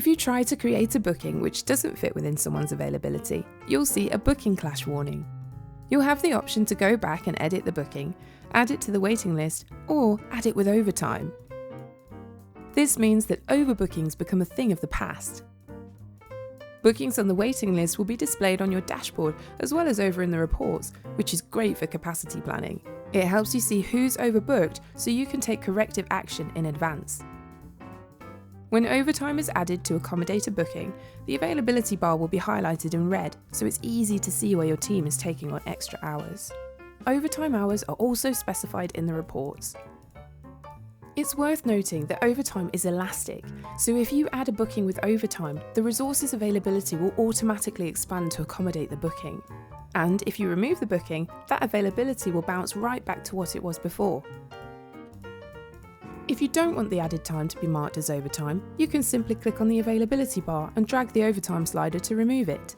If you try to create a booking which doesn't fit within someone's availability, you'll see a booking clash warning. You'll have the option to go back and edit the booking, add it to the waiting list, or add it with overtime. This means that overbookings become a thing of the past. Bookings on the waiting list will be displayed on your dashboard as well as over in the reports, which is great for capacity planning. It helps you see who's overbooked so you can take corrective action in advance. When overtime is added to accommodate a booking, the availability bar will be highlighted in red, so it's easy to see where your team is taking on extra hours. Overtime hours are also specified in the reports. It's worth noting that overtime is elastic, so if you add a booking with overtime, the resources availability will automatically expand to accommodate the booking. And if you remove the booking, that availability will bounce right back to what it was before. If you don't want the added time to be marked as overtime, you can simply click on the availability bar and drag the overtime slider to remove it.